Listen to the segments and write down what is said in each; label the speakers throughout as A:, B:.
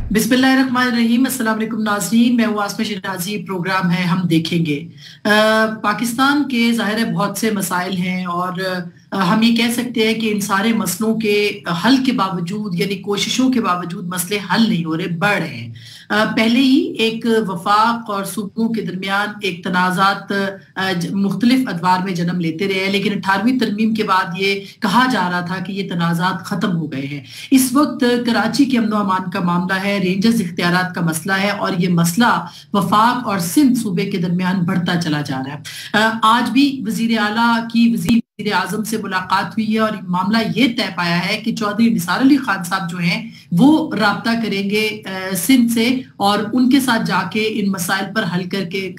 A: बिस्मिल्लाहिर्रहमानिर्रहीम। अस्सलाम वालेकुम नाज़रीन, मैं हूँ आसमा शिराजी। प्रोग्राम है हम देखेंगे। पाकिस्तान के ज़ाहिर है बहुत से मसाइल हैं और हम ये कह सकते हैं कि इन सारे मसलों के हल के बावजूद यानी कोशिशों के बावजूद मसले हल नहीं हो रहे, बढ़ रहे हैं। पहले ही एक वफाक और सूबों के दरमियान एक तनाज़ात मुख्तलिफ अदवार में जन्म लेते रहे हैं, लेकिन 18वीं तरमीम के बाद ये कहा जा रहा था कि ये तनाज़ात ख़त्म हो गए हैं। इस वक्त कराची के अमन अमान का मामला है, रेंजर्स इख्तियारात का मसला है और ये मसला वफाक और सिंध सूबे के दरमियान बढ़ता चला जा रहा है। आज भी वजीर आला की वजीर आजम से मुलाकात हुई है और मामला ये तय पाया है कि चौधरी निसार अली खान साहब जो हैं वो राब्ता करेंगे सिंध से और उनके साथ जाके इन मसाइल पर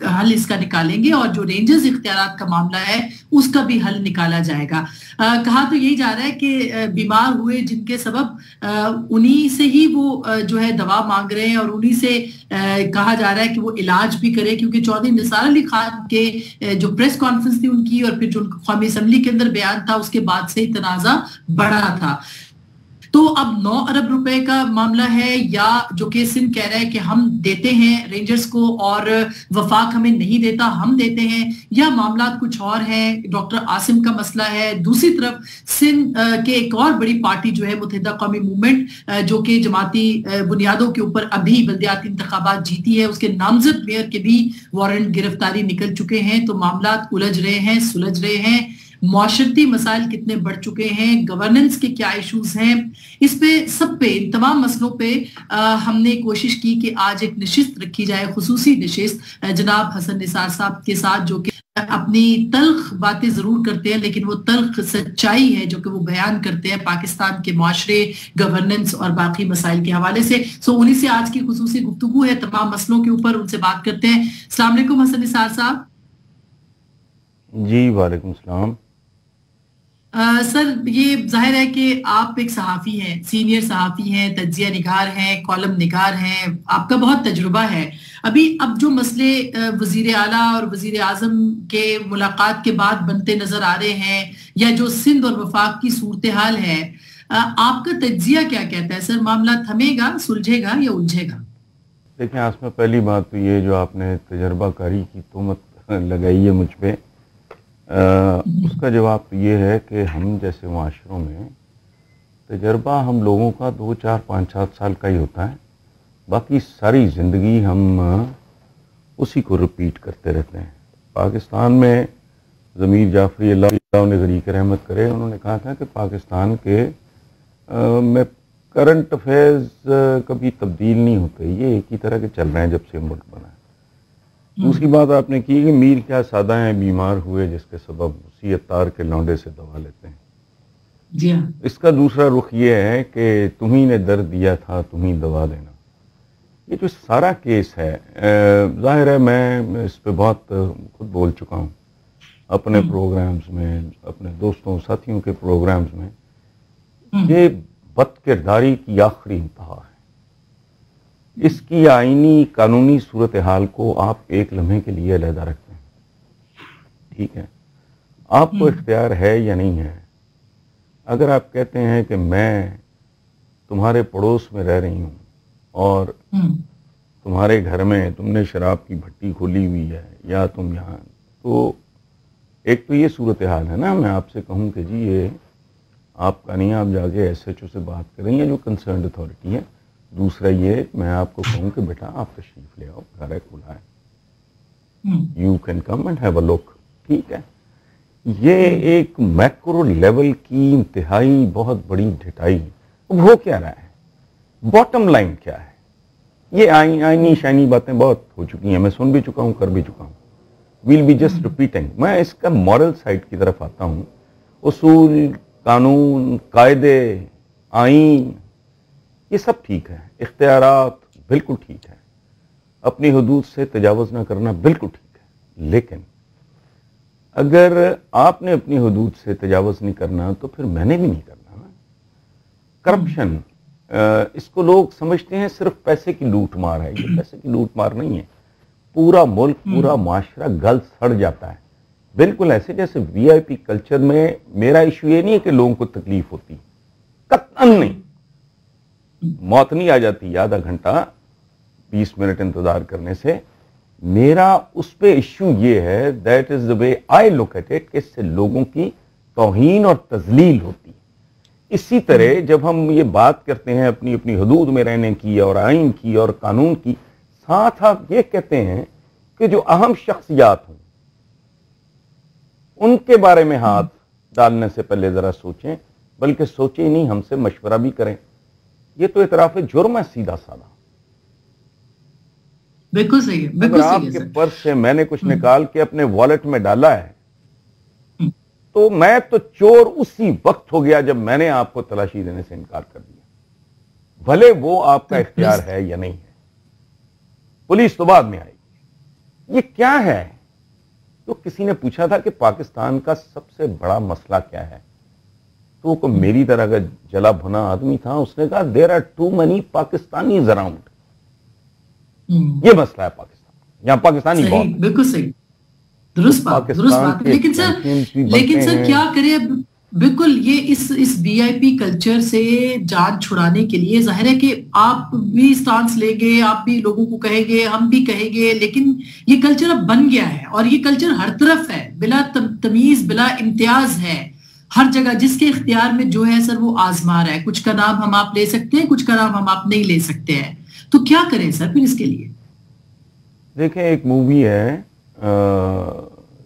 A: हल इसका निकालेंगे और जो रेंजर्स इख्तियारात का मामला है उसका भी हल निकाला जाएगा। कहा तो यही जा रहा है कि बीमार हुए जिनके सबब उन्हीं से ही वो जो है दवा मांग रहे हैं और उन्हीं से कहा जा रहा है कि वो इलाज भी करे, क्योंकि चौधरी निसार अली खान के जो प्रेस कॉन्फ्रेंस थी उनकी और फिर जो कौमी असम्बली के अंदर बयान था उसके बाद से ही तनाजा बढ़ा था। तो अब 9 अरब रुपए का मामला है या जो कि सिंध कह रहा है कि हम देते हैं रेंजर्स को और वफाक हमें नहीं देता, हम देते हैं, या मामला कुछ और है, डॉक्टर आसिम का मसला है। दूसरी तरफ सिंध के एक और बड़ी पार्टी जो है मुत्तहिदा कौमी मूवमेंट, जो कि जमाती बुनियादों के ऊपर अभी बल्दियाती इंतखाबात जीती है, उसके नामजद मेयर के भी वारंट गिरफ्तारी निकल चुके हैं। तो मामला उलझ रहे हैं, सुलझ रहे हैं। मुआशरती मसाइल कितने बढ़ चुके हैं, गवर्नेंस के क्या इश्यूज हैं, इस पे सब पे इन तमाम मसलों पे हमने कोशिश की कि आज एक नशिस्त रखी जाए, खुसूसी नशिस्त जनाब हसन निसार साहब के साथ, जो कि अपनी तल्ख बातें जरूर करते हैं लेकिन वो तल्ख सच्चाई है जो कि वो बयान करते हैं पाकिस्तान के माशरे, गवर्नेंस और बाकी मसाइल के हवाले से। सो उन्हीं से आज की खुसूसी गुफ्तगू है तमाम मसलों के ऊपर, उनसे बात करते हैं। अस्सलाम वालेकुम हसन निसार साहब।
B: जी वालेकुम सलाम।
A: सर, ये जाहिर है कि आप एक सहाफ़ी हैं, सीनियर सहाफ़ी हैं, तज्जिया निगार हैं, कॉलम निगार हैं, आपका बहुत तजुर्बा है। अब जो मसले वज़ीर आला और वज़ीर आज़म के मुलाकात के बाद बनते नज़र आ रहे हैं या जो सिंध और वफाक की सूरत हाल है, आपका तज्जिया क्या कहता है सर? मामला थमेगा, सुलझेगा या उलझेगा?
B: देखिए आसमा, पहली बात तो ये जो आपने तजर्बाकारी की तोहमत लगाई है मुझ पे, उसका जवाब तो ये है कि हम जैसे माशरों में तजर्बा हम लोगों का 2, 4, 5, 7 साल का ही होता है, बाकी सारी ज़िंदगी हम उसी को रिपीट करते रहते हैं। पाकिस्तान में ज़मीर जाफरी अल्लाह ने गरीक रहमत करे, उन्होंने कहा था कि पाकिस्तान के में करंट अफेयर्स कभी तब्दील नहीं होते, ये एक ही तरह के चल रहे हैं जब से मुल्क बना है। दूसरी बात आपने की कि मीर क्या सादा हैं, बीमार हुए जिसके सबब उसी अत्तार के लौंडे से दवा लेते हैं।
A: जी हाँ।
B: इसका दूसरा रुख ये है कि तुम्ही ने दर्द दिया था, तुम्ही दवा देना। ये जो सारा केस है, जाहिर है मैं इस पे बहुत खुद बोल चुका हूँ अपने प्रोग्राम्स में, अपने दोस्तों साथियों के प्रोग्राम्स में। ये बदकिरदारी की आखिरी इंतहा है। इसकी आईनी कानूनी सूरत हाल को आप एक लम्हे के लिए अलहदा रखते हैं, ठीक है? आपको इख्तियार है या नहीं है? अगर आप कहते हैं कि मैं तुम्हारे पड़ोस में रह रही हूँ और तुम्हारे घर में तुमने शराब की भट्टी खोली हुई है या तुम यहाँ, तो एक तो ये सूरत हाल है ना, मैं आपसे कहूँ कि जी ये आपका नहीं, आप जाके SHO से बात करें या जो कंसर्न अथॉरिटी है। दूसरा ये मैं आपको कहूँ कि बेटा आप तशरीफ ले आओ, घर है खुला है, you can come and have a look, ठीक है? ये एक मैक्रो लेवल की इंतहाई बहुत बड़ी ढिठाई हो क्या रहा है, बॉटम लाइन क्या है? ये आईनी शाइनी बातें बहुत हो चुकी हैं, मैं सुन भी चुका हूँ, कर भी चुका हूँ। Will be just repeating. मैं इसका मॉरल साइड की तरफ आता हूँ। उसूल, कानून, कायदे, आइन, ये सब ठीक है, इख्तियारात बिल्कुल ठीक है, अपनी हुदूद से तजावुज़ ना करना बिल्कुल ठीक है, लेकिन अगर आपने अपनी हुदूद से तजावुज़ नहीं करना तो फिर मैंने भी नहीं करना ना। करप्शन, इसको लोग समझते हैं सिर्फ पैसे की लूट मार है, ये पैसे की लूट मार नहीं है। पूरा मुल्क, पूरा माशरा गल सड़ जाता है, बिल्कुल ऐसे जैसे VIP कल्चर में। मेरा इशू ये नहीं है कि लोगों को तकलीफ होती, कतई नहीं। موت نہیں آ جاتی آدھا گھنٹہ 20 منٹ انتظار کرنے سے. میرا اس پہ ایشو یہ ہے, that is the way I look at it, کہ اس سے لوگوں کی توہین اور تذلیل ہوتی. اسی طرح جب ہم یہ بات کرتے ہیں اپنی اپنی حدود میں رہنے کی اور آئین کی اور قانون کی, ساتھ آپ یہ کہتے ہیں کہ جو اہم شخصیات ہوں ان کے بارے میں ہاتھ ڈالنے سے پہلے ذرا سوچیں, بلکہ سوچیں نہیں, ہم سے مشورہ بھی کریں. یہ تو اعتراف جرم ہے سیدھا سادہ.
A: بالکل صحیح ہے.
B: اگر آپ کے پرس سے میں نے کچھ نکال کے اپنے والیٹ میں ڈالا ہے تو میں تو چور اسی وقت ہو گیا جب میں نے آپ کو تلاشی دینے سے انکار کر دیا, بھلے وہ آپ کا اختیار ہے یا نہیں ہے. پولیس تو بعد میں آئے گی. یہ کیا ہے؟ تو کسی نے پوچھا تھا کہ پاکستان کا سب سے بڑا مسئلہ کیا ہے, تو میری طرح کا جلا بھنا آدمی تھا, اس نے کہا there are too many Pakistanis around. یہ مسئلہ ہے پاکستان, یہاں پاکستانی بہت.
A: بالکل صحیح, درست بات. لیکن سر کیا کرے, بالکل یہ اس وی آئی پی کلچر سے جان چھڑانے کے لیے ظاہر ہے کہ آپ بھی سٹانس لیں گے, آپ بھی لوگوں کو کہیں گے, ہم بھی کہیں گے, لیکن یہ کلچر اب بن گیا ہے اور یہ کلچر ہر طرف ہے, بلا تمیز بلا امتیاز ہے. ہر جگہ جس کے اختیار میں جو ہے سر وہ آزما رہا ہے. کچھ کا نام ہم آپ لے سکتے ہیں, کچھ کا نام ہم آپ نہیں لے سکتے ہیں. تو کیا کریں سر پھر اس کے لیے؟
B: دیکھیں, ایک مووی ہے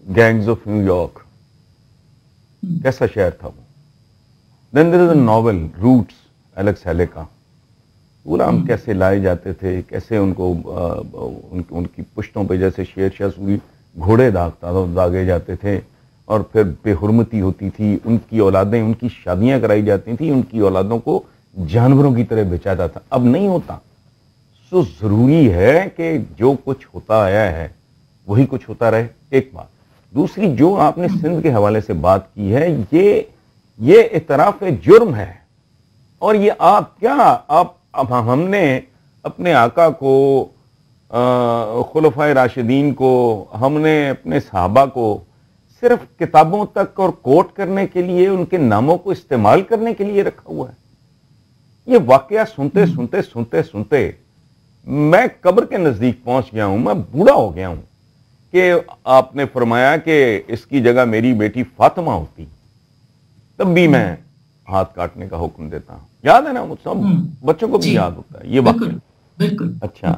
B: گینگز آف نیو یارک, کیسا شہر تھا وہ. دین دیر از اے ناول روٹس, ایلیکس ہیلے کا. غلام کیسے لائے جاتے تھے, کیسے ان کو ان کی پشتوں پہ جیسے شیر شاہ سوری گھوڑے داغے جاتے تھے, اور پھر بے حرمتی ہوتی تھی. ان کی اولادیں, ان کی شادیاں کرائی جاتی تھیں, ان کی اولادوں کو جانوروں کی طرح بیچا جاتا تھا. اب نہیں ہوتا. سو ضروری ہے کہ جو کچھ ہوتا آیا ہے وہی کچھ ہوتا رہے, ایک بات. دوسری, جو آپ نے سندھ کے حوالے سے بات کی ہے, یہ اعتراف جرم ہے. اور یہ آپ کیا, ہم نے اپنے آقا کو, خلفائے راشدین کو, ہم نے اپنے صحابہ کو صرف کتابوں تک اور کوٹ करने کے لیے, ان کے ناموں کو استعمال کرنے کے لیے رکھا ہوا ہے. یہ واقعہ سنتے سنتے سنتے سنتے میں قبر کے نزدیک پہنچ گیا ہوں, میں بوڑھا ہو گیا ہوں. کہ آپ نے فرمایا کہ اس کی جگہ میری بیٹی فاطمہ ہوتی تب بھی میں ہاتھ کاٹنے کا حکم دیتا ہوں. یاد ہے نا, سب بچوں کو بھی یاد ہوتا ہے یہ واقعہ.
A: بالکل.
B: اچھا,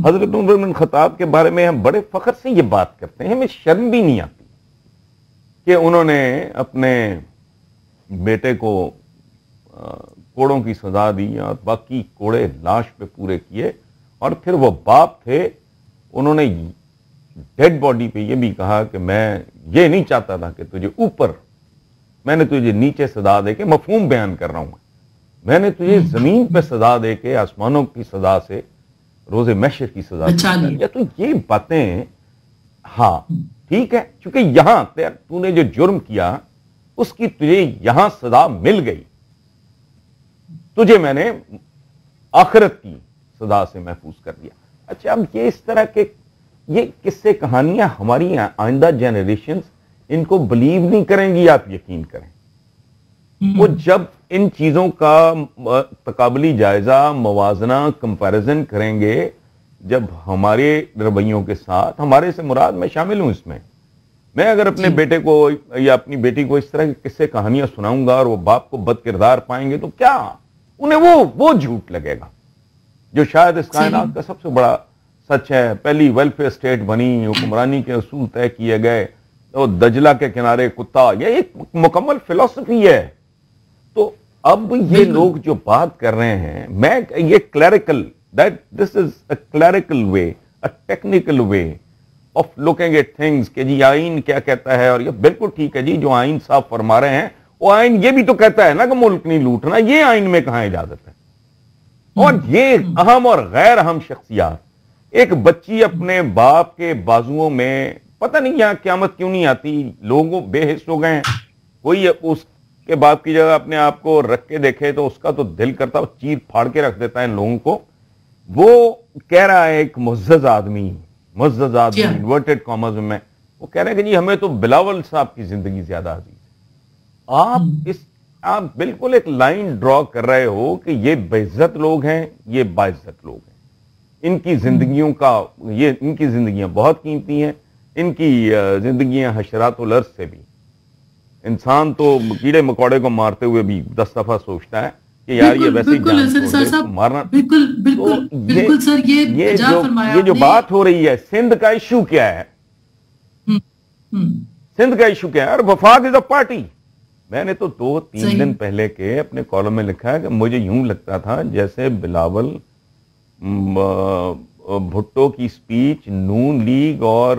B: حضرت عمر بن خطاب کے بارے میں ہم بڑے فخر سے یہ بات کرتے ہیں, ہمیں شرم بھی نہیں آتی کہ انہوں نے اپنے بیٹے کو کوڑوں کی سزا دی اور باقی کوڑے لاش پہ پورے کیے, اور پھر وہ باپ تھے, انہوں نے ڈیڈ باڈی پہ یہ بھی کہا کہ میں یہ نہیں چاہتا تھا کہ تجھے اوپر, میں نے تجھے نیچے سزا دے کے, مفہوم بیان کر رہا ہوں میں نے تجھے زمین پہ سزا دے کے آسمانوں کی سزا سے روز محشر کی سزا دی. تو یہ باتیں, ہاں ٹھیک ہے, چونکہ یہاں تو نے جو جرم کیا اس کی تجھے یہاں سزا مل گئی, تجھے میں نے آخرت کی سزا سے محفوظ کر دیا. اچھا, اب یہ اس طرح کے یہ قصے کہانیاں ہماری آئندہ جنریشنز ان کو بلیو نہیں کریں گی, آپ یقین کریں. وہ جب ان چیزوں کا تقابلی جائزہ, موازنہ, کمپیریزن کریں گے, جب ہمارے رویوں کے ساتھ, ہمارے سے مراد میں شامل ہوں اس میں اگر اپنے بیٹے کو یا اپنی بیٹی کو اس طرح کی قصے کہانیاں سناؤں گا اور وہ باپ کو بد کردار پائیں گے تو کیا انہیں وہ جھوٹ لگے گا جو شاید اس کائنات کا سب سے بڑا سچ ہے. پہلی ویلفیئر اسٹیٹ بنی, حکمرانی کے اصول طے کیے گئے, تو دجلہ کے کنارے کتا, یہ ایک مکمل فلسفی ہے. تو اب یہ لوگ جو بات کر رہے ہیں, میں یہ clerical, this is a clerical way, a technical way of looking at things, کہ جی آئین کیا کہتا ہے, اور یہ بالکل ٹھیک ہے جی جو آئین صاحب فرما رہے ہیں, وہ آئین یہ بھی تو کہتا ہے نا کہ ملک نہیں لوٹنا, یہ آئین میں کہاں اجازت ہے. اور یہ اہم اور غیر اہم شخصیات, ایک بچی اپنے باپ کے بازوؤں میں, پتہ نہیں یہاں قیامت کیوں نہیں آتی, لوگوں بے حس ہو گئے ہیں. کوئی اس کے باپ کی جگہ اپنے آپ کو رکھ کے دیکھے تو اس کا تو دل کرتا ہے چیر پھاڑ کے رکھ دیتا ہے ان لوگوں کو. وہ کہہ رہا ہے ایک معزز آدمی انورٹڈ کامرز میں, وہ کہہ رہے ہیں کہ جی ہمیں تو بلاول صاحب کی زندگی زیادہ عزیز ہے. آپ اس आप बिल्कुल एक लाइन ड्रॉ कर रहे हो कि ये बेइज्जत लोग हैं, ये बाइज्जत लोग हैं। इनकी जिंदगियां बहुत कीमती हैं, इनकी जिंदगियां हशरातुल अर्ज से भी। इंसान तो कीड़े मकोड़े को मारते हुए भी 10 दफा सोचता है कि यार ये वैसे ही मारना।
A: बिल्कुल सर,
B: ये जो बात हो रही है, सिंध का इशू क्या है? सिंध का इशू क्या है? और वफाक इज अ पार्टी। मैंने तो 2-3 दिन पहले के अपने कॉलम में लिखा है कि मुझे यूं लगता था जैसे बिलावल भुट्टो की स्पीच नून लीग और,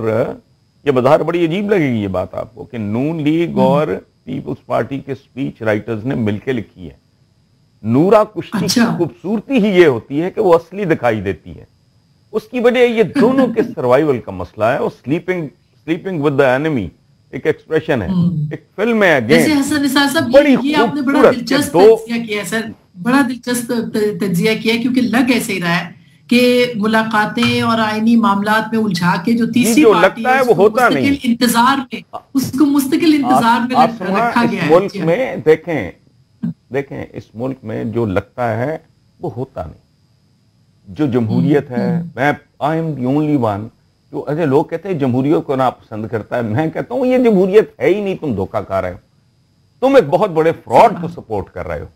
B: ये बज़ाहिर बड़ी अजीब लगेगी ये बात आपको, कि नून लीग और पीपल्स पार्टी के स्पीच राइटर्स ने मिलकर लिखी है। नूरा कुश्ती की खूबसूरती ही ये होती है कि वो असली दिखाई देती है। उसकी वजह ये दोनों के सर्वाइवल का मसला है। और स्लीपिंग विद द एनिमी एक एक्सप्रेशन है, एक फिल्म है अगेन,
A: बड़ी आपने बड़ा दिलचस्प तज्जिया किया सर, बड़ा दिलचस्प तज्जिया किया, क्योंकि लग ऐसे ही रहा है कि मुलाकातें और आईनी मामलात में उलझा के जो तीसरी पार्टी है वो होता नहीं, उसको मुस्तकिल इंतजार में रखा गया है।
B: मुल्क में देखें इस मुल्क में जो लगता है वो होता नहीं। जो जमहूरियत है, मैं I am the only one जो, ऐसे लोग कहते हैं जमहूरियत को ना पसंद करता है, मैं कहता हूं ये जमहूरियत है ही नहीं, तुम धोखा खा रहे हो, तुम एक बहुत बड़े फ्रॉड को सपोर्ट कर रहे हो।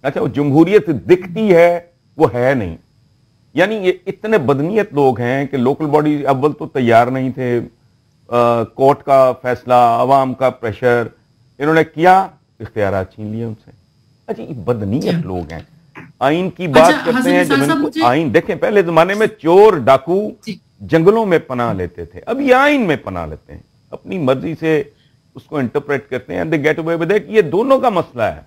B: अच्छा, वो जमहूरियत दिखती है, वो है नहीं। यानी ये इतने बदनीयत लोग हैं कि लोकल बॉडी अव्वल तो तैयार नहीं थे, कोर्ट का फैसला, अवाम का प्रेशर, इन्होंने किया, इख्तियारात छीन लिए उनसे। अच्छा, ये बदनीयत लोग हैं। आइन की बात करते हैं, जब इनको आइन देखें, पहले जमाने में चोर डाकू जंगलों में पनाह लेते थे, अब ये आइन में पनाह लेते हैं, अपनी मर्जी से उसको इंटरप्रेट करते हैं, they get away with it. ये दोनों का मसला है,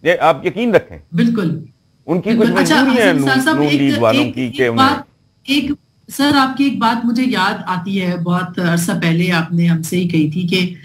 B: ये आप यकीन रखें।
A: बिल्कुल,
B: उनकी कुछ मजबूरियां हैं नून लीग वालों की कि
A: एक सर आपकी एक बात मुझे याद आती है, बहुत अरसा पहले आपने हमसे ही कही थी कि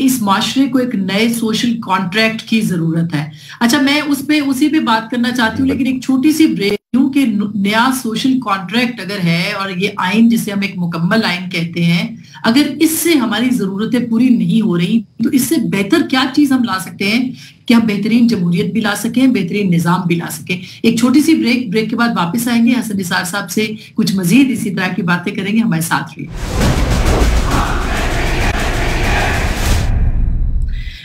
A: इस माशरे को एक नए सोशल कॉन्ट्रैक्ट की जरूरत है। अच्छा, मैं उसी पे बात करना चाहती हूँ, लेकिन एक छोटी सी ब्रेक कि नया सोशल कॉन्ट्रैक्ट अगर है और ये आइन जिसे हम एक मुकम्मल आइन कहते हैं, अगर इससे हमारी जरूरतें पूरी नहीं हो रही तो इससे बेहतर क्या चीज हम ला सकते हैं कि हम बेहतरीन जमहूरियत भी ला सकें, बेहतरीन निजाम भी ला सकें। एक छोटी सी ब्रेक के बाद वापस आएंगे, हसन निसार साहब से कुछ मजीद इसी तरह की बातें करेंगे, हमारे साथ रहिए।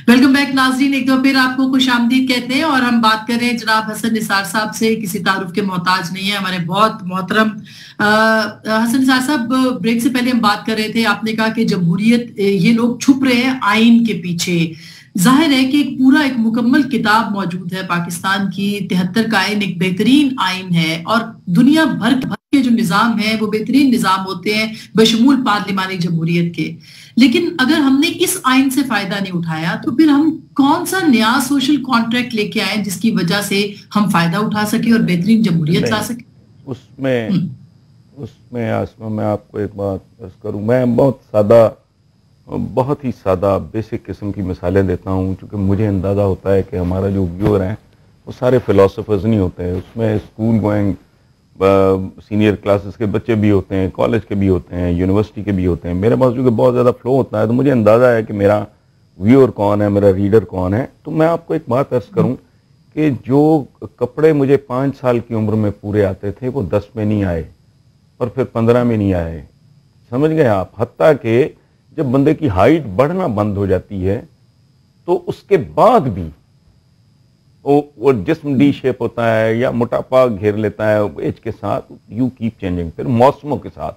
A: वेलकम बैक नाज़रीन, एक दो फिर आपको खुशामदीद कहते हैं और हम बात कर रहे हैं जनाब हसन निसार साहब से, किसी तारुफ के मोहताज नहीं है, हमारे बहुत मोहतरम हसन निसार साहब। ब्रेक से पहले हम बात कर रहे थे, आपने कहा कि जमहूरियत, ये लोग छुप रहे हैं आइन के पीछे। जाहिर है कि एक मुकम्मल किताब मौजूद है पाकिस्तान की, 73 का आइन एक बेहतरीन आइन है और दुनिया भर के जो निजाम है वो बेहतरीन निजाम होते हैं बशमूल पार्लिमानी जमहूरियत के। लेकिन अगर हमने इस आइन से फायदा नहीं उठाया तो फिर हम कौन सा नया सोशल कॉन्ट्रैक्ट लेके आए जिसकी वजह से हम फायदा उठा सके और बेहतरीन जमहूरियत ला सके?
B: उसमें आसमा, मैं आपको एक बात अर्ज करूं, मैं बहुत ही सादा बेसिक किस्म की मिसालें देता हूं, क्योंकि मुझे अंदाज़ा होता है कि हमारा जो व्यूअर हैं वो सारे फिलोसोफर्स नहीं होते हैं। उसमें स्कूल गोइंग सीनियर क्लासेस के बच्चे भी होते हैं, कॉलेज के भी होते हैं, यूनिवर्सिटी के भी होते हैं। मेरे पास क्योंकि बहुत ज़्यादा फ्लो होता है तो मुझे अंदाज़ा है कि मेरा व्यूअर कौन है, मेरा रीडर कौन है। तो मैं आपको एक बात अर्ज करूं कि जो कपड़े मुझे 5 साल की उम्र में पूरे आते थे वो 10 में नहीं आए और फिर 15 में नहीं आए, समझ गए आप। हत्ता कि जब बंदे की हाइट बढ़ना बंद हो जाती है तो उसके बाद भी वो जिस्म डी शेप होता है या मोटापा घेर लेता है एज के साथ, यू कीप चेंजिंग। फिर मौसमों के साथ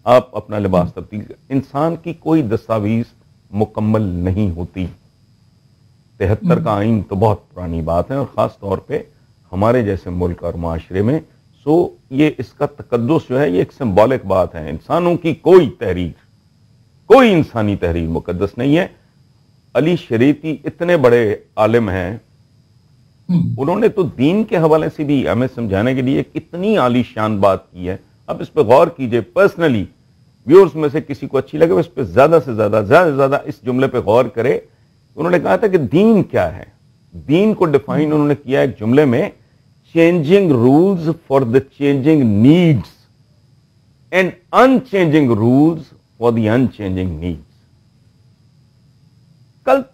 B: आप अपना लिबास तब्दील। इंसान की कोई दस्तावेज मुकम्मल नहीं होती। 73 का आइन तो बहुत पुरानी बात है और ख़ास तौर पे हमारे जैसे मुल्क और माशरे में। सो ये इसका तकद्दुस जो है ये एक सिंबॉलिक बात है। इंसानों की कोई इंसानी तहरीर मुकद्दस नहीं है। अली शरीती इतने बड़े आलिम हैं, उन्होंने तो दीन के हवाले से भी हमें समझाने के लिए कितनी आलीशान बात की है। अब इस पर गौर कीजिए। पर्सनली व्यूअर्स में से किसी को अच्छी लगे इस पर ज्यादा से ज्यादा इस जुमले पे गौर करे। उन्होंने कहा था कि दीन क्या है। दीन को डिफाइन उन्होंने किया एक जुमले में, changing rules for the changing needs and unchanging rules for the unchanging needs. कल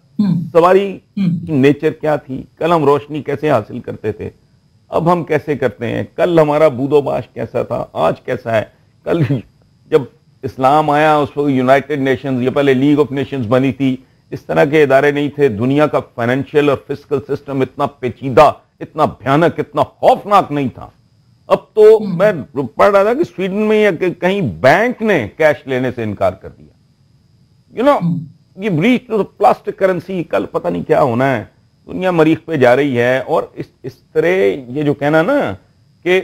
B: सवारी की नेचर क्या थी, कल हम रोशनी कैसे हासिल करते थे, अब हम कैसे करते हैं, कल हमारा बूदोबाश कैसा था, आज कैसा है। कल जब इस्लाम आया उस वक्त यूनाइटेड नेशंस या पहले लीग ऑफ नेशंस बनी थी, इस तरह के इदारे नहीं थे। दुनिया का फाइनेंशियल और फिस्कल सिस्टम इतना पेचीदा, इतना भयानक, इतना खौफनाक नहीं था। अब तो मैं पढ़ रहा था कि स्वीडन में या कहीं बैंक ने कैश लेने से इनकार कर दिया। यू नो, ये breach to the plastic currency. कल पता नहीं क्या होना है, दुनिया मरीख पे जा रही है। और इस तरह ये जो कहना ना कि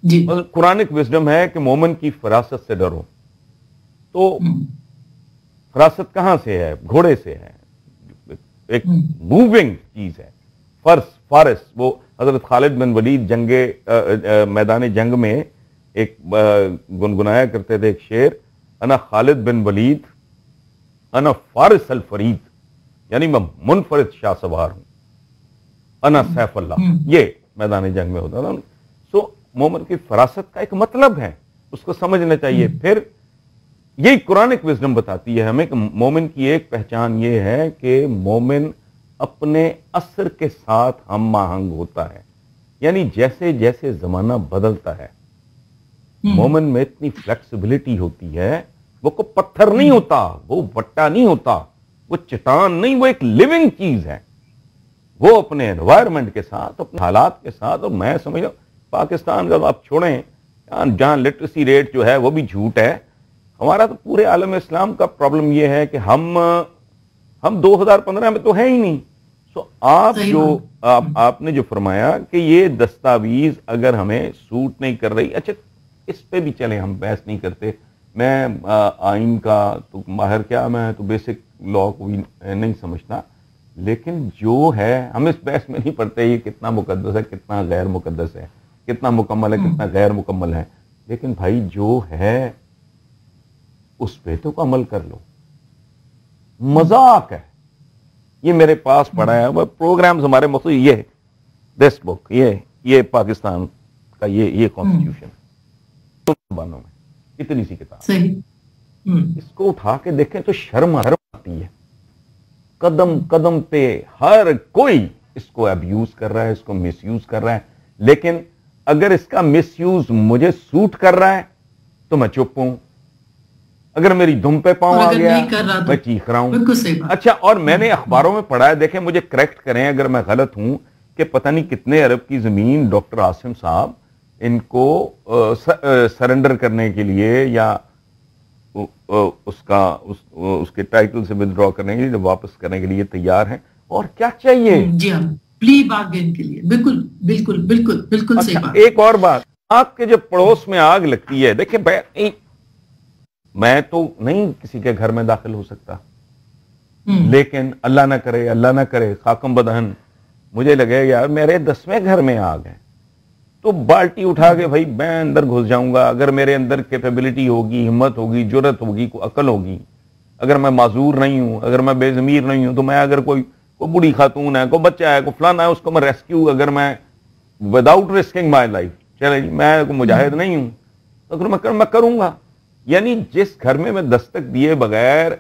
B: कुरानिक विजडम है कि मोमिन की फरासत से डरो, तो फरासत कहां से है? घोड़े से है, एक मूविंग चीज है। फारिस, वो हजरत खालिद बिन वलीद मैदान जंग में एक गुनगुनाया करते थे एक शेर, अना खालिद बिन वलीद अना फारिस अल फरीद, यानी मैं मुनफरिद शाह सवार हूं, अना सैफ अल्लाह। ये मैदान जंग में होता था। सो मोमिन की फरासत का एक मतलब है, उसको समझना चाहिए। फिर यही कुरानिक विजडम बताती है हमें कि मोमिन की एक पहचान ये है कि मोमिन अपने असर के साथ हम आहंग होता है, यानी जैसे जैसे जमाना बदलता है मोमिन में इतनी फ्लेक्सिबिलिटी होती है। वो को पत्थर नहीं होता, वो वट्टा नहीं होता, वो चट्टान नहीं, वो एक लिविंग चीज है। वो अपने एनवायरमेंट के साथ, अपने हालात के साथ। और मैं समझ लो पाकिस्तान का आप छोड़ें, जहां लिटरेसी रेट जो है वो भी झूठ है, हमारा तो पूरे आलम इस्लाम का प्रॉब्लम ये है कि हम 2015 में तो है ही नहीं। सो आपने जो फरमाया कि ये दस्तावीज अगर हमें सूट नहीं कर रही, अच्छा इस पे भी चले, हम बहस नहीं करते। मैं आइन का तो माहिर क्या, मैं तो बेसिक लॉ को भी नहीं समझता, लेकिन जो है हम इस बहस में नहीं पढ़ते ये कितना मुकद्दस है, कितना गैर मुकद्दस है, कितना मुकम्मल है, कितना गैर मुकम्मल है। लेकिन भाई जो है उस पे तो अमल कर लो। मजाक है ये, मेरे पास पड़ा है वो प्रोग्राम्स हमारे मकसद ये दिस बुक, ये पाकिस्तान का ये कॉन्स्टिट्यूशन बानों में इतनी सी किताब सही। इसको उठा के देखें तो शर्म आती है। कदम कदम पे हर कोई इसको अब्यूज कर रहा है, इसको मिसयूज कर रहा है। लेकिन अगर इसका मिसयूज मुझे सूट कर रहा है तो मैं चुप हूं। अगर मेरी धुम पे पांव आ गया मैं चीख रहा हूं। अच्छा, और मैंने अखबारों में पढ़ा है, देखें मुझे करेक्ट करें अगर मैं गलत हूं, कि पता नहीं कितने अरब की जमीन डॉक्टर आसिम साहब इनको सरेंडर करने के लिए या उसके टाइटल से विथड्रॉ करने के लिए, वापस करने के लिए तैयार हैं। और क्या चाहिए?
A: जी हाँ, प्ली बार्गेन के लिए। बिल्कुल बिल्कुल बिल्कुल बिल्कुल सही बात।
B: एक और बात, आपके जब पड़ोस में आग लगती है, देखिए मैं तो नहीं किसी के घर में दाखिल हो सकता, लेकिन अल्लाह ना करे खाकम बदहन मुझे लगे यार मेरे 10वें घर में आग है, तो बाल्टी उठा के भाई मैं अंदर घुस जाऊंगा। अगर मेरे अंदर कैपेबिलिटी होगी, हिम्मत होगी, जुर्रत होगी, कोई अकल होगी, अगर मैं माजूर नहीं हूं, अगर मैं बेजमीर नहीं हूं, तो मैं अगर कोई बूढ़ी खातून है, कोई बच्चा है, कोई फलाना है, उसको मैं रेस्क्यू, अगर मैं विदाउट रिस्किंग माई लाइफ, चले जी मैं कोई मुजाहिद नहीं हूं, तो अगर मैं करूंगा। यानी जिस घर में मैं दस्तक दिए बगैर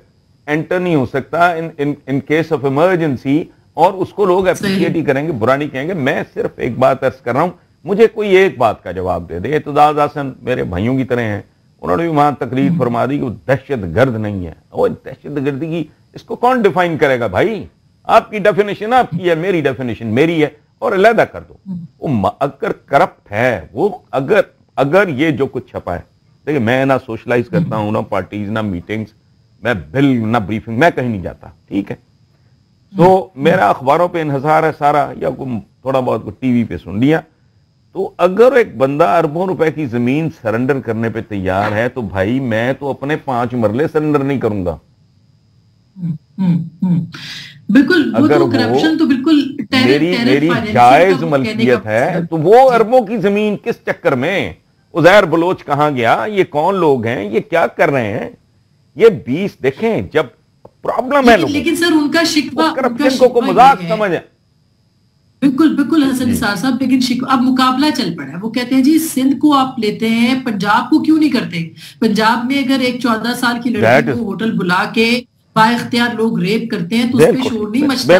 B: एंटर नहीं हो सकता इन केस ऑफ इमरजेंसी, और उसको लोग एप्रिशिएट ही करेंगे, बुरा नहीं कहेंगे। मैं सिर्फ एक बात अर्ज कर रहा हूं, मुझे कोई एक बात का जवाब दे दे। एतजाज हसन मेरे भाइयों की तरह हैं, उन्होंने भी वहां तकरीर फरमा दी कि वो दहशत गर्द नहीं है। और दहशत गर्दी की इसको कौन डिफाइन करेगा भाई? आपकी डेफिनेशन आपकी है, मेरी डेफिनेशन मेरी है, और अलहदा कर दो। वो अगर करप्ट है, वो अगर ये जो कुछ छपा है, देखिए मैं ना सोशलाइज करता हूं, ना पार्टीज, ना मीटिंग्स, मैं बिल ना ब्रीफिंग, मैं कहीं नहीं जाता, ठीक है। तो मेरा अखबारों पे इन्हसार है सारा, या थोड़ा बहुत टीवी पे सुन लिया। तो अगर एक बंदा अरबों रुपए की जमीन सरेंडर करने पे तैयार है, तो भाई मैं तो अपने 5 मरले सरेंडर नहीं करूंगा।
A: बिल्कुल,
B: अगर
A: वो करप्शन तो बिल्कुल
B: मेरी जायज मलकियत है, तो वो अरबों की जमीन किस चक्कर में? उज़ैर बलोच कहां गया? ये कौन लोग हैं? ये क्या कर रहे हैं? ये 20 देखें, जब प्रॉब्लम है लोगों,
A: लेकिन सर उनका शिकवा
B: करप्शन को मजाक समझ है।
A: बिल्कुल बिल्कुल हसन निसार साहब, लेकिन अब मुकाबला चल पड़ा है। वो कहते हैं जी सिंध को आप लेते हैं, पंजाब को क्यों नहीं करते? पंजाब में अगर एक 14 साल की लड़की को होटल बुला के با اختیار لوگ ریپ کرتے ہیں تو اس پہ شور نہیں مچتا،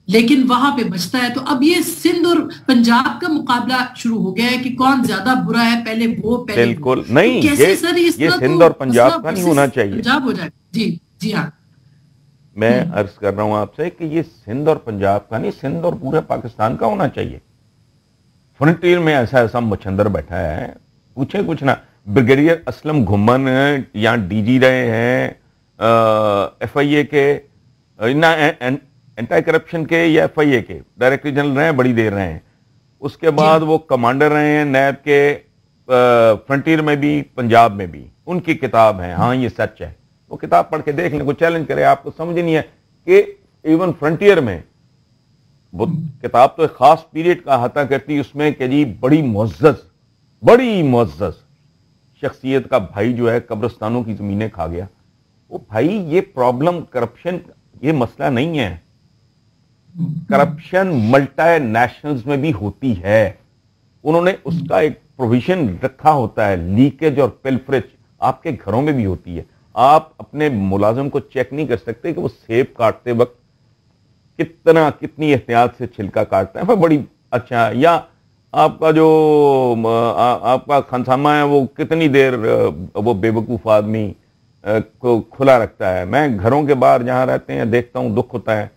A: لیکن وہاں پہ بچتا ہے. تو اب یہ سندھ اور پنجاب کا مقابلہ شروع ہو گیا ہے کہ کون زیادہ برا ہے، پہلے وہ پہلے
B: بالکل نہیں.
A: کیسے سر
B: یہ سندھ اور پنجاب کا نہیں ہونا چاہیے،
A: پنجاب ہو جائے. جی جی ہاں،
B: میں عرض کر رہا ہوں آپ سے کہ یہ سندھ اور پنجاب کا نہیں، سندھ اور پورے پاکستان کا ہونا چاہیے. فرنٹیر میں ایسا مچھندر بیٹھا ہے، پوچھیں کچھ نہ. بریگیڈیئر اسلم گھمن یہاں ڈی جی رہے ہیں ایف آئی اے کے، اینٹی کرپشن کے یا ایف آئی اے کے ڈائریکٹر جنرل رہے ہیں، بڑی دیر رہے ہیں. اس کے بعد وہ کمانڈر رہے ہیں نیب کے، فرنٹیر میں بھی پنجاب میں بھی. ان کی کتاب ہے، ہاں یہ سچ ہے. وہ کتاب پڑھ کے دیکھ لیں، کوئی چیلنج کرے. آپ کو سمجھ نہیں ہے کہ ایون فرنٹیر میں وہ کتاب تو ایک خاص پیریڈ کا احاطہ کرتی، اس میں کہ جی بڑی معزز شخصیت کا بھائی جو ہے قبرستانوں کی زمینیں کھا گیا. وہ بھائی یہ پرابلم کرپشن یہ مسئلہ نہیں ہے. کرپشن ملٹی نیشنلز میں بھی ہوتی ہے. انہوں نے اس کا ایک پروویژن رکھا ہوتا ہے. لیکیج اور پلفریج آپ کے گھروں میں بھی ہوتی ہے. آپ اپنے ملازم کو چیک نہیں کر سکتے کہ وہ سیب کاٹتے وقت کتنی احتیاط سے چھلکا کاٹتا ہے. بڑی اچھا. یا آپ کا جو آپ کا خانسامہ ہے وہ کتنی دیر وہ بے وقوف آدمی کو کھلا رکھتا ہے. میں گھروں کے باہر جہاں رہتے ہیں دیکھتا ہوں، دکھ ہوتا ہے.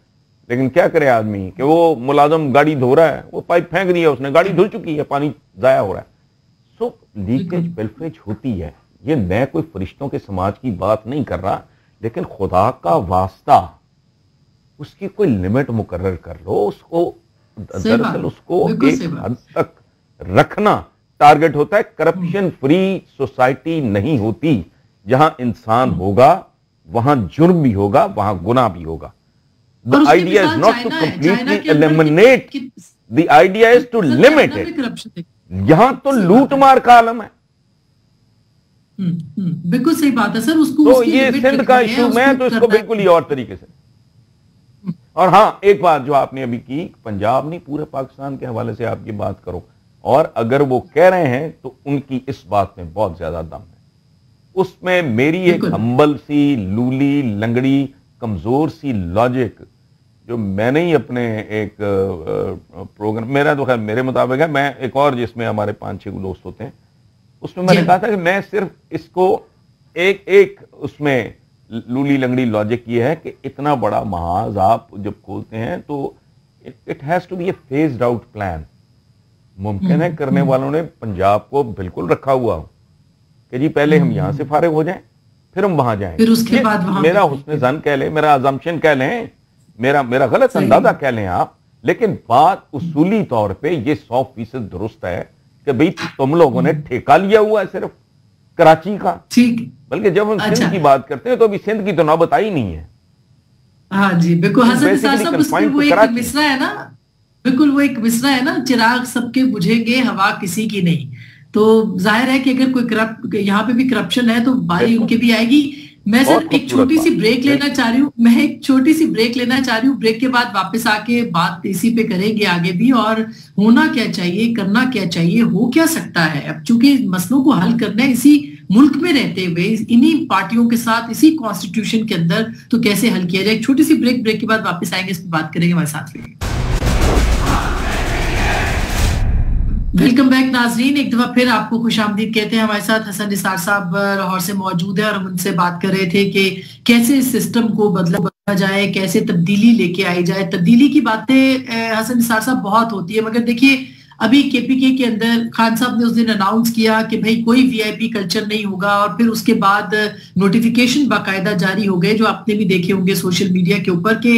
B: لیکن کیا کرے آدمی کہ وہ ملازم گاڑی دھو رہا ہے، وہ پائپ پھینک دیا اس نے، گاڑی دھل چکی ہے، پانی ضائع ہو رہا ہے. سو لیکیج پلفریج ہوتی ہے. یہ میں کوئی فرشتوں کے سماج کی بات نہیں کر رہا، لیکن خدا کا واسطہ اس کی کوئی لمٹ مقرر کر لو. اس کو دراصل اس کو ایک حد تک رکھنا ٹارگٹ ہوتا ہے. کرپشن فری سوسائٹی نہیں ہوتی. جہاں انسان ہوگا وہاں جرم بھی ہوگا، وہاں گناہ بھی ہوگا. The idea is not to completely eliminate. The idea is to limit it. یہاں تو لوٹ مار کا عالم ہے.
A: بالکل صحیح بات ہے سر. اس کو
B: تو یہ سندھ کا ایشو میں تو اس کو بالکل ہی اور طریقے سے. اور ہاں ایک بات جو آپ نے ابھی کی، پنجاب نہیں پورے پاکستان کے حوالے سے آپ یہ بات کرو، اور اگر وہ کہہ رہے ہیں تو ان کی اس بات میں بہت زیادہ دم ہے. اس میں میری ایک ہمبل سی لولی لنگڑی کمزور سی لاجک جو میں نے ہی اپنے ایک پروگرام، میرا تو خیر میرے مطابق ہے، میں ایک اور جس میں ہمارے 5-6 دوست ہوتے ہیں، اس میں نے کہا تھا کہ میں صرف اس کو ایک اس میں لولی لنگڑی لاجک یہ ہے کہ اتنا بڑا محاذ آپ جب کھولتے ہیں تو it has to be a phased out plan. ممکن ہے کرنے والوں نے پنجاب کو بالکل رکھا ہوا ہو کہ جی پہلے ہم یہاں سے فارغ ہو جائیں پھر ہم وہاں جائیں. میرا حسن ظن کہہ لیں، میرا assumption کہہ لیں، میرا غلط اندازہ کہہ لیں آپ، لیکن بات اصولی طور پہ یہ 100% درست ہے کہ بھئی تم لوگوں نے ٹھیکہ لیا ہوا ہے صرف کراچی کا. بلکہ جب ہم سندھ کی بات کرتے ہیں تو ابھی سندھ کی تو نوبت آئی نہیں ہے.
A: ہاں جی بالکل حسن نثار صاحب، اس میں وہ ایک مصرع ہے نا، بالکل وہ ایک مصرع ہے نا، چراغ سب کے بجھیں گے ہوا کسی کی نہیں. تو ظاہر ہے کہ اگر کوئی یہاں پہ بھی کرپشن ہے تو باری ان کے بھی آئے گی. میں صرف ایک چھوٹی سی بریک لینا چاہ رہی ہوں، بریک کے بعد واپس آ کے بات اسی پہ کریں گے آگے بھی. اور ہونا کیا چاہیے، کرنا کیا چاہیے، ہو کیا سکتا ہے. اب چونکہ مسئلوں کو حل کرنا ہے اسی ملک میں رہتے ہوئے، انہی پارٹیوں کے ساتھ، اسی کانسٹیٹیوشن کے اندر، تو کیسے حل کیا جائے. ایک چھوٹی سی بریک کے بعد واپس آئیں گے، اس پہ بات کریں گے. ہمارے ساتھ ویلکم بیک ناظرین، ایک دفعہ پھر آپ کو خوش آمدید کہتے ہیں. ہمارے ساتھ حسن نثار صاحب لاہور سے موجود ہیں اور ہم ان سے بات کر رہے تھے کہ کیسے اس سسٹم کو بدلا جائے، کیسے تبدیلی لے کے آئی جائے. تبدیلی کی باتیں حسن نثار صاحب بہت ہوتی ہے، مگر دیکھیے ابھی کے پی کے اندر خان صاحب نے اس دن اناؤنس کیا کہ بھائی کوئی وی آئی پی کلچر نہیں ہوگا، اور پھر اس کے بعد نوٹیفیکیشن باقاعدہ جاری ہو گئے جو آپ نے بھی دیکھے ہوں گے سوشل میڈیا کے اوپر کہ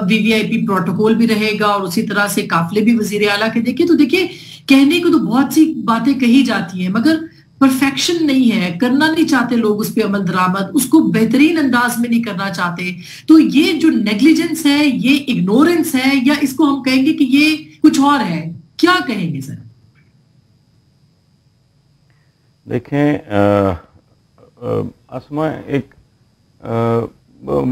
A: وی آئی پی پروٹوکول بھی رہے گا، اور اسی طرح سے قافلے بھی وزیر اعلیٰ کے دیکھے. تو دیکھیے کہنے کو تو بہت سی باتیں کہی جاتی ہیں، مگر پرفیکشن نہیں ہے، کرنا نہیں چاہتے لوگ اس پہ عمل درآمد، اس کو بہترین انداز میں نہیں کرنا چاہتے. تو یہ جو نیگلیجنس ہے، یہ اگنورنس ہے، یا اس کو ہم کہیں گے کہ یہ کچھ اور ہے، کیا کہیں گے سر؟
B: دیکھیں اسما، ایک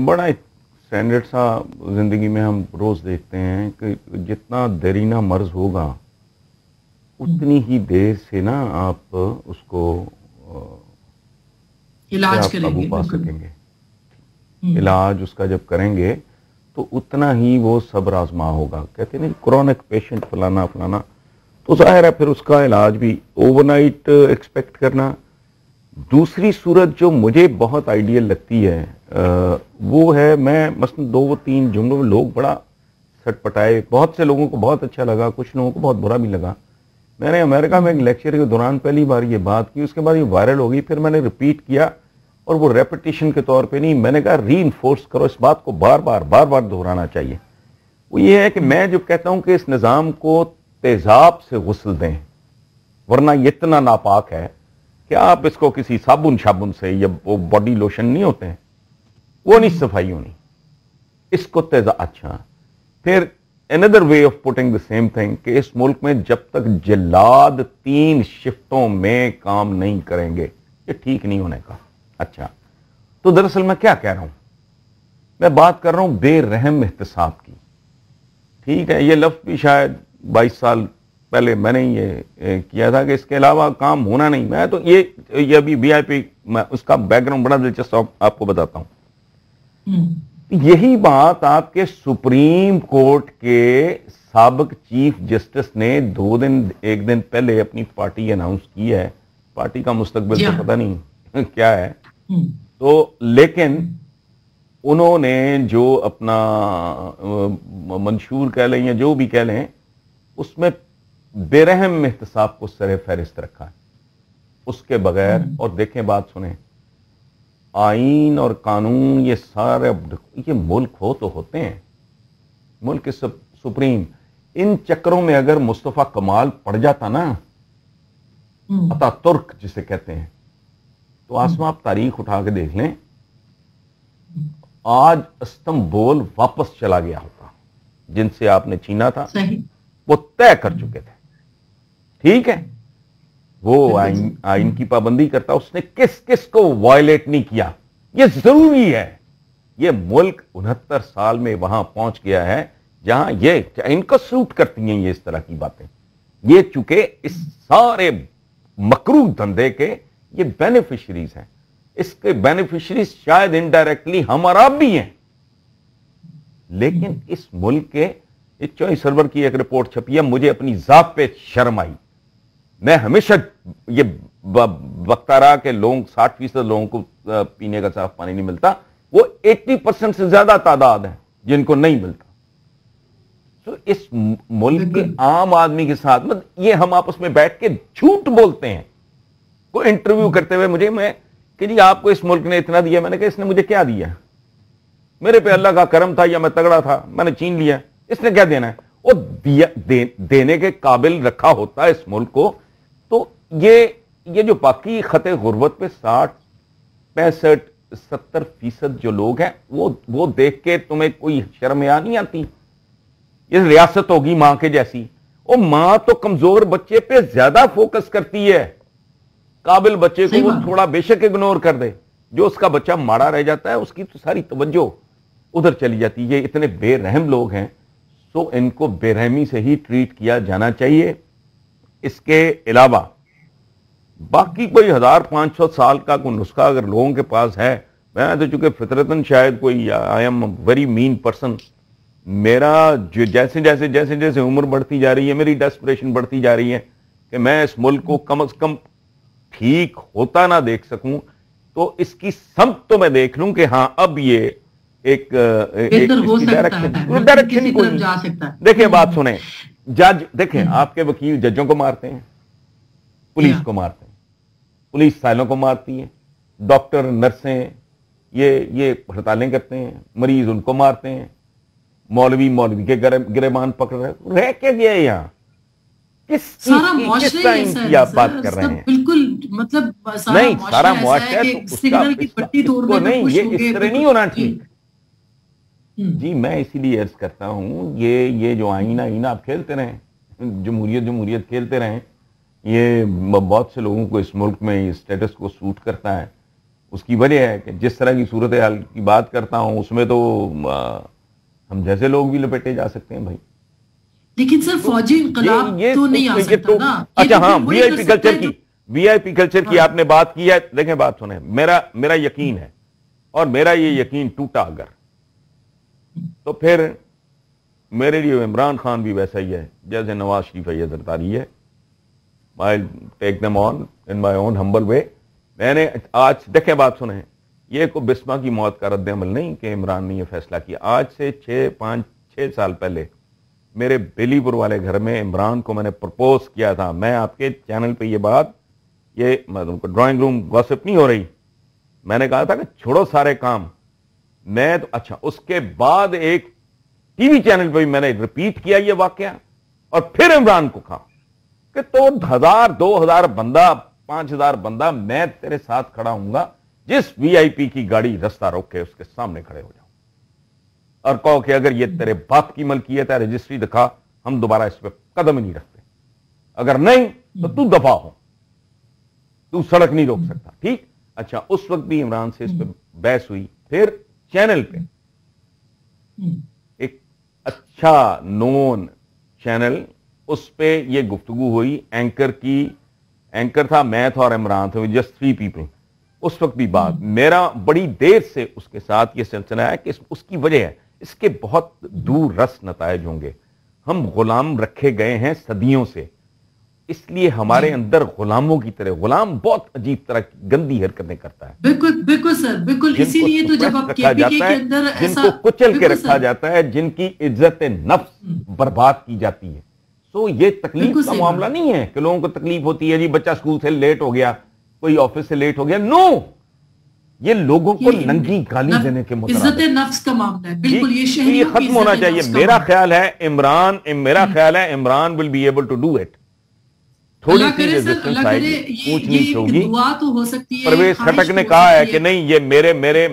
B: بڑا اسٹینڈرڈ سا زندگی میں ہم روز دیکھتے ہیں کہ جتنا دیرینہ مرض ہوگا اتنی ہی دیر سے نا آپ اس کو
A: علاج کریں گے،
B: پا سکیں گے. इलाज उसका जब करेंगे तो उतना ही वो सब्र आजमा होगा। कहते नहीं क्रॉनिक पेशेंट फलाना फलाना, तो जाहिर है फिर उसका इलाज भी ओवरनाइट एक्सपेक्ट करना। दूसरी सूरत जो मुझे बहुत आइडियल लगती है वो है, मैं मसलन 2-3 जुमलों में लोग बड़ा सटपटाए, बहुत से लोगों को बहुत अच्छा लगा, कुछ लोगों को बहुत बुरा भी लगा। मैंने अमेरिका में एक लेक्चर के दौरान पहली बार ये बात की, उसके बाद ये वायरल हो गई, फिर मैंने रिपीट किया, और वो रेपिटेशन के तौर पे नहीं, मैंने कहा रीइंफोर्स करो, इस बात को बार बार दोहराना चाहिए। वो ये है कि मैं जो कहता हूं कि इस निज़ाम को तेजाब से गुस्ल दें, वरना ये इतना नापाक है कि आप इसको किसी साबुन शाबुन से, या वो बॉडी लोशन नहीं होते हैं, वो नहीं सफाई होनी, इसको तेजाब। अच्छा, फिर another way of putting the same thing कि इस मुल्क में जब तक जल्लाद 3 शिफ्टों में काम नहीं करेंगे, ये ठीक नहीं होने का। अच्छा, तो दरअसल मैं क्या कह रहा हूं, मैं बात कर रहा हूं बेरहम एहतसाब की। ठीक है, ये लफ्ज भी शायद 22 साल पहले मैंने ये किया था कि इसके अलावा काम होना नहीं। मैं तो ये अभी VIP उसका बैकग्राउंड बड़ा दिलचस्प आपको बताता हूं। यही बात आपके सुप्रीम कोर्ट के साबिक चीफ जस्टिस ने 1 दिन पहले अपनी पार्टी अनाउंस की है। पार्टी का मुस्तकबिल तो पता नहीं क्या है, तो लेकिन उन्होंने जो अपना मंशूर कह लें या जो भी कह लें, उसमें बेरहम एहतसाब को सरे फहरिस्त रखा है। उसके बगैर, और देखें बात सुने, आईन और कानून ये सारे, ये मुल्क हो तो होते हैं, मुल्क के सुप्रीम, इन चक्करों में अगर मुस्तफा कमाल पड़ जाता ना, अतातुर्क जिसे कहते हैं, तो आसमा आप तारीख उठा के देख लें, आज इस्तांबुल वापस चला गया होता। जिनसे आपने छीना था वो तय कर चुके थे। ठीक है, वो आइन की पाबंदी करता, उसने किस किस को वायलेट नहीं किया। ये जरूरी है, ये मुल्क 69 साल में वहां पहुंच गया है जहां ये इनको सूट करती हैं ये इस तरह की बातें। ये चूंकि इस सारे मकरूह धंधे के ये बेनिफिशरीज हैं, इसके बेनिफिशरीज शायद इनडायरेक्टली हमारा भी हैं। लेकिन इस मुल्क के चॉइस सर्वर की एक रिपोर्ट छपी है, मुझे अपनी जात पे शर्म आई। मैं हमेशा ये बकता रहा कि लोग 60% लोगों को पीने का साफ पानी नहीं मिलता, वो 80% से ज्यादा तादाद है जिनको नहीं मिलता। तो इस मुल्क के आम आदमी के साथ मतलब ये हम आपस में बैठ के झूठ बोलते हैं। कोई इंटरव्यू करते हुए मुझे, मैं कि जी आपको इस मुल्क ने इतना दिया, मैंने कहा इसने मुझे क्या दिया, मेरे पे अल्लाह का करम था या मैं तगड़ा था, मैंने छीन लिया, इसने क्या देना है। वो देने के काबिल रखा होता है इस मुल्क को। तो ये जो बाकी खते गुर्बत पे 60, 65, 70% जो लोग हैं, वो देख के तुम्हें कोई शर्म या नहीं आती। ये रियासत होगी मां के जैसी, वो मां तो कमजोर बच्चे पे ज्यादा फोकस करती है, काबिल बच्चे को वो थोड़ा बेशक इग्नोर कर दे, जो उसका बच्चा माड़ा रह जाता है उसकी तो सारी तवज्जो उधर चली जाती है। ये इतने बेरहम लोग हैं, तो इनको बेरहमी से ही ट्रीट किया जाना चाहिए। इसके अलावा बाकी कोई 1500 साल का कोई नुस्खा अगर लोगों के पास है, मैं तो चूंकि फितरतन शायद कोई I am very mean person, मेरा जो जैसे जैसे जैसे जैसे उम्र बढ़ती जा रही है, मेरी डेस्परेशन बढ़ती जा रही है कि मैं इस मुल्क को कम से कम ठीक होता ना देख सकूं, तो इसकी समत तो मैं देख लूं कि हाँ अब ये एक डायरेक्शन कोई जा सकता है। देखिए बात सुने, जज देखें, आपके वकील जजों को मारते हैं, पुलिस को मारते हैं, पुलिस साइलों को मारती है, डॉक्टर नर्सें ये हड़तालें करते हैं, मरीज उनको मारते हैं, मौलवी के गिरेबान पकड़ रह के गए। यहाँ किस टाइम की आप बात कर रहे हैं? बिल्कुल मतलब नहीं, सारा मुआशरा तो नहीं, ये इस तरह नहीं होना ठीक जी। मैं इसीलिए अर्ज करता हूं, ये जो आईना आप खेलते रहें, जमहूरियत खेलते रहें, ये बहुत से लोगों को इस मुल्क में इस स्टेटस को सूट करता है। उसकी वजह है कि जिस तरह की सूरत हाल की बात करता हूं उसमें तो हम जैसे लोग भी लपेटे जा सकते हैं भाई।
A: लेकिन सर फौजी इनकलाब तो नहीं आ सकता ना।
B: अच्छा हाँ, वीआईपी कल्चर की आपने बात की है। देखें बात सुने, मेरा यकीन है اور میرا یہ یقین ٹوٹا اگر تو پھر میرے لیے عمران خان بھی ویسا ہی ہے جیسے نواز شریف یا زرداری ہے. I'll take them on in my own humble way. میں نے آج دیکھیں بات سنیں, یہ کوئی بسما کی موت کا رد عمل نہیں کہ عمران نے یہ فیصلہ کیا. آج سے 6 سال پہلے میرے بیلی پور والے گھر میں عمران کو میں نے پرپوز کیا تھا. میں آپ کے چینل پہ یہ بات, یہ ڈرائنگ روم گاسپ نہیں ہو رہی, میں نے کہا تھا کہ چھوڑو سارے کام. میں تو اچھا اس کے بعد ایک ٹی وی چینل پہ بھی میں نے ریپیٹ کیا یہ واقعہ, اور پھر عمران کو کہا کہ تو 1000 2000 بندہ 5000 بندہ میں تیرے ساتھ کھڑا ہوں گا, جس وی آئی پی کی گاڑی رستہ روکے اس کے سامنے کھڑے ہو جاؤ اور کہو کہ اگر یہ تیرے باپ کی ملکیت ہے رجسٹری دکھا, ہم دوبارہ اس پہ قدم ہی نہیں رکھتے, اگر نہیں تو دفاع ہو, تو سڑک نہیں روک سکتا. ٹھیک, اچھا اس وقت بھی عمران سے اس پہ بحث ہوئی. پھر چینل پہ ایک اچھا نون چینل, اس پہ یہ گفتگو ہوئی. اینکر تھا, میں تھا اور عمران تھا, جسٹ 3 پیپل. اس وقت بھی بات, میرا بڑی دیر سے اس کے ساتھ یہ سلسلہ ہے کہ اس کی وجہ ہے, اس کے بہت دور رس نتائج ہوں گے. ہم غلام رکھے گئے ہیں صدیوں سے, اس لیے ہمارے اندر غلاموں کی طرح, غلام بہت عجیب طرح کی گندی حرکتیں کرتا ہے.
A: بالکل سر, بالکل. اسی لیے تو جب آپ کے پی کے اندر
B: جن کو کچل کے رکھا جاتا ہے, جن کی عزت نفس برباد کی جاتی ہے. سو یہ تکلیف کا معاملہ نہیں ہے کہ لوگوں کو تکلیف ہوتی ہے جی بچہ اسکول سے لیٹ ہو گیا, کوئی آفس سے لیٹ ہو گیا. نو, یہ لوگوں کو ننگی گالی دینے کے مطابق
A: عزت نفس کا معاملہ ہے. بالکل یہ
B: ختم ہونا چاہیے. میرا خیال ہے Imran will be able to do it. تھوڑی سی ریزسٹنس آئے گی, اونچ نیچ ہوگی. پرویز خٹک نے کہا ہے کہ نہیں یہ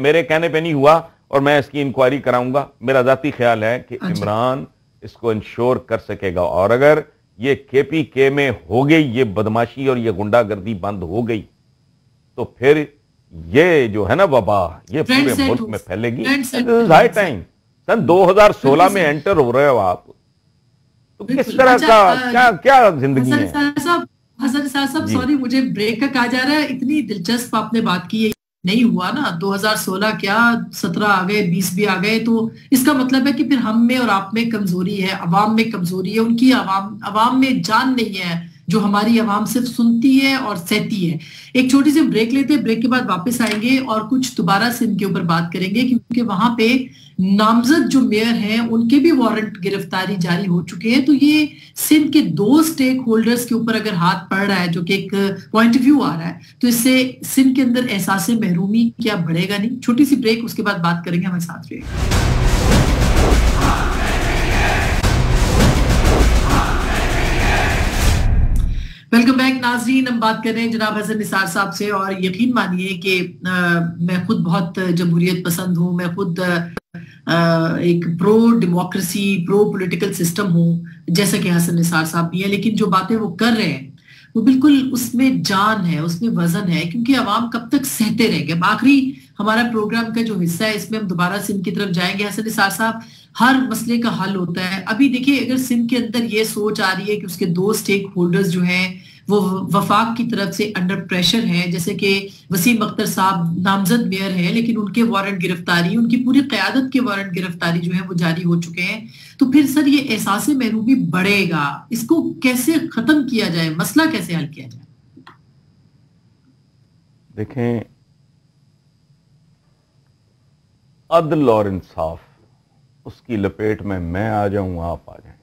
B: میرے کہنے پہ نہیں ہوا اور میں اس کی انکوائری کراؤں گا. میرا ذاتی خیال ہے کہ عمران اس کو انشور کر سکے گا, اور اگر یہ کے پی کے میں ہو گئی یہ بدماشی اور یہ گنڈا گردی بند ہو گئی تو پھر یہ جو ہے نا وبا یہ پورے ملک میں پھیلے گی. High time. سن 2016 میں انٹر ہو رہے ہو آپ, تو کس طرح کا کیا زندگی ہے.
A: حسن صاحب سوری, مجھے بریک کا کہا جا رہا ہے. اتنی دلچسپ آپ نے بات کی ہے, نہیں ہوا نا 2016 کیا 17 آ گئے 20 بھی آ گئے, تو اس کا مطلب ہے کہ پھر ہم میں اور آپ میں کمزوری ہے, عوام میں کمزوری ہے. ان کی عوام میں جان نہیں ہے جو ہماری عوام صرف سنتی ہے اور سہتی ہے. ایک چھوٹی سی بریک لیتے ہیں, بریک کے بعد واپس آئیں گے اور کچھ دوبارہ سندھ کے اوپر بات کریں گے, کیونکہ وہاں پہ نامزد جو میئر ہیں ان کے بھی وارنٹ گرفتاری جاری ہو چکے ہیں. تو یہ سندھ کے 2 سٹیک ہولڈرز کے اوپر اگر ہاتھ پڑ رہا ہے, جو کہ ایک پوائنٹ آف ویو آ رہا ہے, تو اس سے سندھ کے اندر احساس محرومی کیا بڑھے گا نہیں. چھوٹی سی بریک, اس کے بعد بات کریں گے. ہمارے ساتھ رہیے گا. ویلکم بیک ناظرین, ہم بات کر رہے ہیں جناب حسن نثار صاحب سے, اور یقین مانیے کہ میں خود بہت جمہوریت پسند ہوں. میں خود ایک پرو ڈیموکریسی پرو پولیٹیکل سسٹم ہوں, جیسا کہ حسن نثار صاحب بھی ہیں. لیکن جو باتیں وہ کر رہے ہیں وہ بالکل اس میں جان ہے, اس میں وزن ہے, کیونکہ عوام کب تک سہتے رہیں گے. آخری ہمارا پروگرام کا جو حصہ ہے اس میں ہم دوبارہ سندھ کی طرف جائیں گے. حسن نثار صاحب, ہر مسئلے کا حل ہوتا ہے. ابھی دیکھیے, اگر سندھ کے اندر یہ سوچ آ رہی ہے کہ اس کے 2 سٹیک ہولڈرز جو ہیں وہ وفاق کی طرف سے انڈر پریشر ہیں, جیسے کہ وسیم اختر صاحب نامزد میئر ہیں لیکن ان کے وارنٹ گرفتاری, ان کی پوری قیادت کے وارنٹ گرفتاری جو ہے وہ جاری ہو چکے ہیں, تو پھر سر یہ احساس محرومی بڑھے گا. اس کو کیسے ختم کیا جائے, مسئلہ کیسے حل کیا جائے؟
B: دیکھیں, عدل اور انصاف اس کی لپیٹ میں آ جاؤں آپ آ جائیں,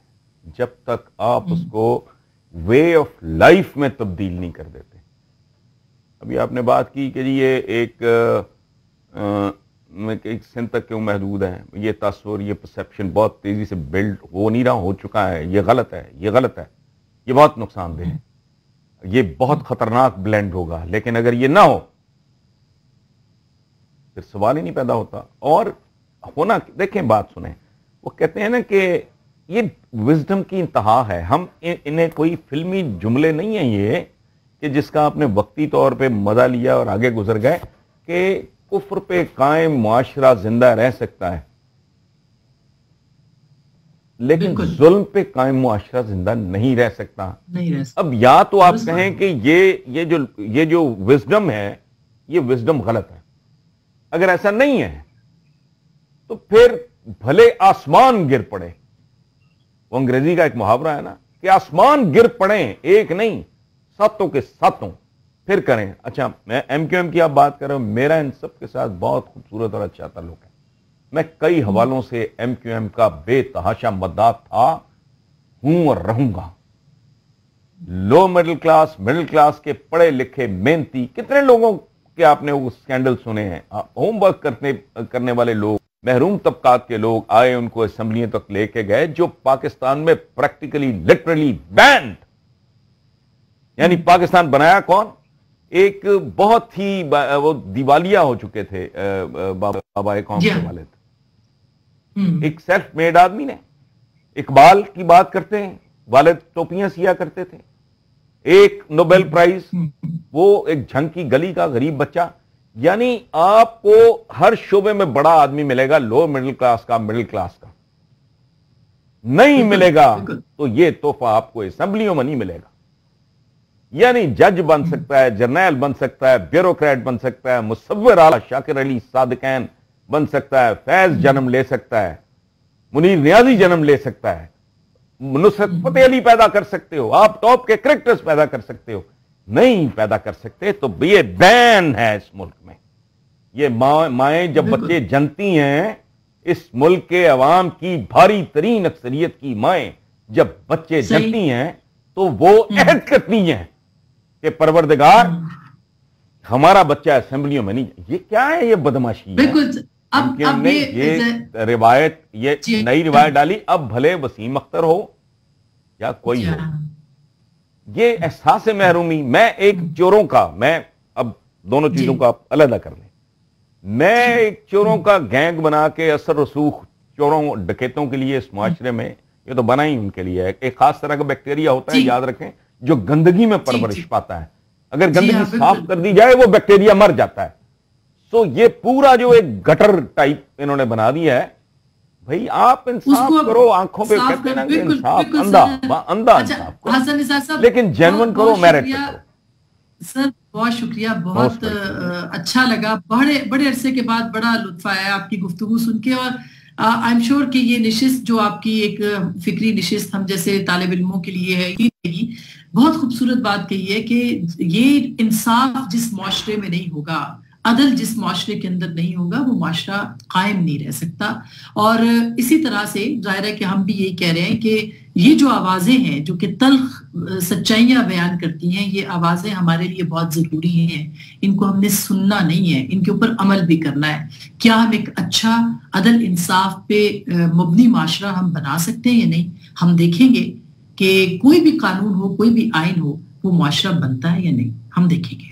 B: جب تک آپ اس کو وے آف لائف میں تبدیل نہیں کر دیتے. ابھی آپ نے بات کی کہ یہ ایک سندھ تک کیوں محدود ہے, یہ تصور یہ پرسیپشن بہت تیزی سے بلڈ ہو نہیں رہا, ہو چکا ہے. یہ غلط ہے, یہ غلط ہے, یہ بہت نقصان دہ ہے, یہ بہت خطرناک بلینڈ ہوگا. لیکن اگر یہ نہ ہو پھر سوال ہی نہیں پیدا ہوتا. اور ہونا, دیکھیں بات سنیں, وہ کہتے ہیں نا کہ یہ وزڈم کی انتہا ہے. ہم انہیں کوئی فلمی جملے نہیں ہیں یہ کہ جس کا آپ نے وقتی طور پہ مزہ لیا اور آگے گزر گئے, کہ کفر پہ قائم معاشرہ زندہ رہ سکتا ہے لیکن ظلم پہ قائم معاشرہ زندہ نہیں رہ سکتا. اب یا تو آپ کہیں کہ یہ جو وزڈم ہے یہ وزڈم غلط ہے, اگر ایسا نہیں ہے تو پھر بھلے آسمان گر پڑے. وہ انگریزی کا ایک محاورہ ہے نا کہ آسمان گر پڑیں، ایک نہیں ساتوں کے ساتوں، پھر کریں. اچھا، میں ایم کیو ایم کی آپ بات کر رہا ہوں، میرا ان سب کے ساتھ بہت خوبصورت اور اچھا تعلق ہے. میں کئی حوالوں سے ایم کیو ایم کا بے تحاشا مداح تھا، ہوں اور رہوں گا. لو مڈل کلاس کے پڑھے لکھے محنتی کتنے لوگوں کے آپ نے وہ سکینڈل سنے ہیں. ہوم ورک کرنے والے لوگ، محروم طبقات کے لوگ آئے، ان کو اسمبلیوں تک لے کے گئے، جو پاکستان میں پریکٹیکلی لٹرلی بینڈ. یعنی پاکستان بنایا کون؟ ایک بہت ہی وہ دیوالیہ ہو چکے تھے بابا قوم کے والد، ایک سیلف میڈ آدمی نے. اقبال کی بات کرتے ہیں، والد ٹوپیاں سیا کرتے تھے. ایک نوبل پرائز، وہ ایک جھنگ کی گلی کا غریب بچہ. یعنی آپ کو ہر شعبے میں بڑا آدمی ملے گا، لو مڈل کلاس کا، مڈل کلاس کا نہیں ملے گا. تو یہ تحفہ آپ کو اسمبلیوں میں نہیں ملے گا. یعنی جج بن سکتا ہے، جرنیل بن سکتا ہے، بیوروکریٹ بن سکتا ہے، مصور اعلی شاکر علی صادقین بن سکتا ہے، فیض جنم لے سکتا ہے، منیر نیازی جنم لے سکتا ہے، نصرت فتح علی پیدا کر سکتے ہو، آپ ٹاپ کے کرکٹرز پیدا کر سکتے ہو. نہیں پیدا کر سکتے تو یہ بین ہے اس ملک میں. یہ مائیں جب بچے جنتی ہیں، اس ملک کے عوام کی بھاری ترین اکثریت کی مائیں جب بچے جنتی ہیں تو وہ عہد کرتی ہیں کہ پروردگار ہمارا بچہ اسمبلیوں میں نہیں. یہ کیا ہے؟ یہ بدماشی ہے. بالکل. یہ روایت، یہ نئی روایت ڈالی. اب بھلے وسیم اختر ہو یا کوئی ہو، یہ احساس محرومی. میں ایک چوروں کا، میں اب دونوں چیزوں کا علیحدہ کر لیں، میں ایک چوروں کا گینگ بنا کے اثر رسوخ چوروں ڈکیتوں کے لیے اس معاشرے میں، یہ تو بنا ہی ان کے لیے ہے. ایک خاص طرح کا بیکٹیریا ہوتا ہے، یاد رکھیں، جو گندگی میں پرورش پاتا ہے. اگر گندگی صاف کر دی جائے وہ بیکٹیریا مر جاتا ہے. سو یہ پورا جو ایک گٹر ٹائپ انہوں نے بنا دیا ہے. بھئی آپ انصاف کرو، آنکھوں پہ کہتے ہیں کہ انصاف اندھا انصاف کرو، لیکن جینون کرو، میرٹ پہ کرو.
A: سر بہت شکریہ، بہت اچھا لگا. بڑے عرصے کے بعد بڑا لطف آیا آپ کی گفتگو سن کے. اور آئی ایم شیور کہ یہ نشست جو آپ کی ایک فکری نشست ہم جیسے طالب علموں کے لیے ہے، بہت خوبصورت بات کہی ہے کہ یہ انصاف جس معاشرے میں نہیں ہوگا، عدل جس معاشرے کے اندر نہیں ہوگا، وہ معاشرہ قائم نہیں رہ سکتا. اور اسی طرح سے ظاہر ہے کہ ہم بھی یہی کہہ رہے ہیں کہ یہ جو آوازیں ہیں جو کہ تلخ سچائیاں بیان کرتی ہیں، یہ آوازیں ہمارے لیے بہت ضروری ہیں. ان کو ہم نے سننا نہیں ہے، ان کے اوپر عمل بھی کرنا ہے. کیا ہم ایک اچھا عدل انصاف پہ مبنی معاشرہ ہم بنا سکتے ہیں یا نہیں؟ ہم دیکھیں گے کہ کوئی بھی قانون ہو، کوئی بھی آئین ہو، وہ معاشرہ بنتا ہے یا نہیں، ہم دیکھیں گے.